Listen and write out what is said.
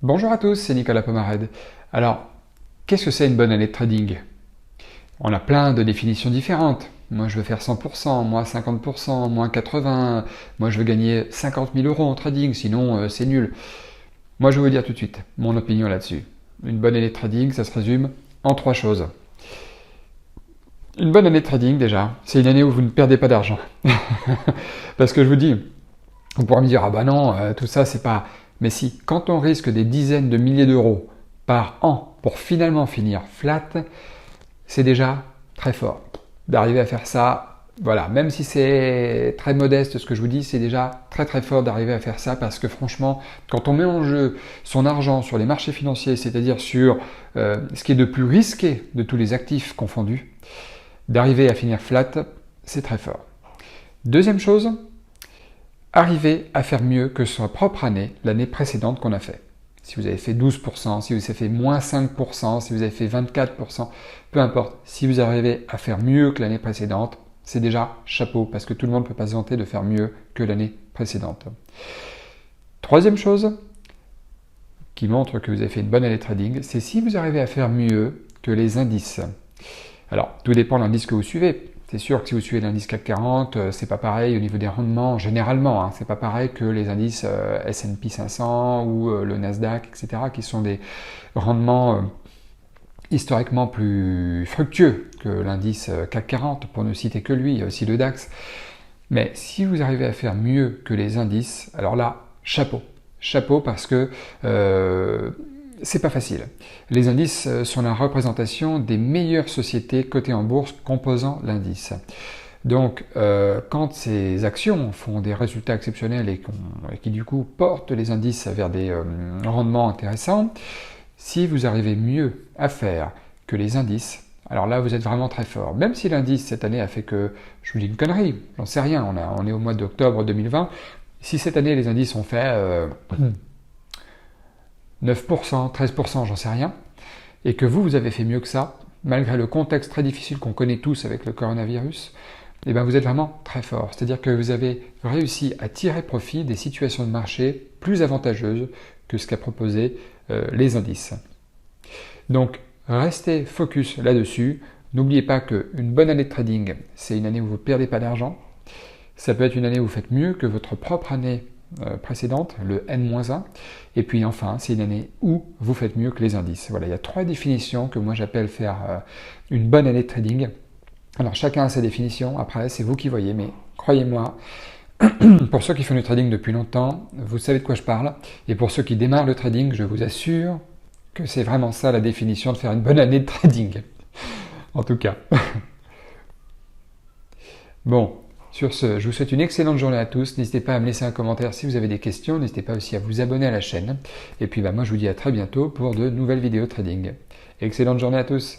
Bonjour à tous, c'est Nicolas Pomarède. Alors, qu'est-ce que c'est une bonne année de trading? On a plein de définitions différentes. Moi, je veux faire 100%, moi 50%, moi 80%, moi je veux gagner 50 000 euros en trading, sinon c'est nul. Moi, je vais vous dire tout de suite mon opinion là-dessus. Une bonne année de trading, ça se résume en trois choses. Une bonne année de trading, déjà, c'est une année où vous ne perdez pas d'argent. Parce que je vous dis, on pourra me dire, ah bah non, tout ça, c'est pas... Mais si, quand on risque des dizaines de milliers d'euros par an pour finalement finir flat, c'est déjà très fort. D'arriver à faire ça, voilà, même si c'est très modeste ce que je vous dis, c'est déjà très très fort d'arriver à faire ça parce que franchement, quand on met en jeu son argent sur les marchés financiers, c'est-à-dire sur ce qui est de plus risqué de tous les actifs confondus, d'arriver à finir flat, c'est très fort. Deuxième chose, arriver à faire mieux que sa propre année, l'année précédente qu'on a fait. Si vous avez fait 12%, si vous avez fait moins 5%, si vous avez fait 24%, peu importe, si vous arrivez à faire mieux que l'année précédente, c'est déjà chapeau, parce que tout le monde ne peut pas se vanter de faire mieux que l'année précédente. Troisième chose qui montre que vous avez fait une bonne année de trading, c'est si vous arrivez à faire mieux que les indices. Alors, tout dépend de l'indice que vous suivez. C'est sûr que si vous suivez l'indice CAC 40, c'est pas pareil au niveau des rendements, généralement, c'est pas pareil que les indices S&P 500 ou le Nasdaq, etc., qui sont des rendements historiquement plus fructueux que l'indice CAC 40, pour ne citer que lui, il y a aussi le DAX. Mais si vous arrivez à faire mieux que les indices, alors là, chapeau. Chapeau parce que c'est pas facile. Les indices sont la représentation des meilleures sociétés cotées en bourse composant l'indice. Donc, quand ces actions font des résultats exceptionnels et qui du coup portent les indices vers des rendements intéressants, si vous arrivez mieux à faire que les indices, alors là vous êtes vraiment très fort. Même si l'indice cette année a fait que, je vous dis une connerie, j'en sais rien, on est au mois d'octobre 2020, si cette année les indices ont fait 9%, 13%, j'en sais rien, et que vous avez fait mieux que ça, malgré le contexte très difficile qu'on connaît tous avec le coronavirus, et bien vous êtes vraiment très fort. C'est-à-dire que vous avez réussi à tirer profit des situations de marché plus avantageuses que ce qu'a proposé les indices. Donc, restez focus là-dessus. N'oubliez pas qu'une bonne année de trading, c'est une année où vous ne perdez pas d'argent. Ça peut être une année où vous faites mieux que votre propre année précédente, le N-1. Et puis enfin, c'est une année où vous faites mieux que les indices. Voilà, il y a trois définitions que moi j'appelle faire une bonne année de trading. Alors chacun a sa définition, après c'est vous qui voyez, mais croyez-moi, pour ceux qui font du trading depuis longtemps, vous savez de quoi je parle. Et pour ceux qui démarrent le trading, je vous assure que c'est vraiment ça la définition de faire une bonne année de trading. En tout cas. Bon, sur ce, je vous souhaite une excellente journée à tous. N'hésitez pas à me laisser un commentaire si vous avez des questions. N'hésitez pas aussi à vous abonner à la chaîne. Et puis moi je vous dis à très bientôt pour de nouvelles vidéos trading. Excellente journée à tous.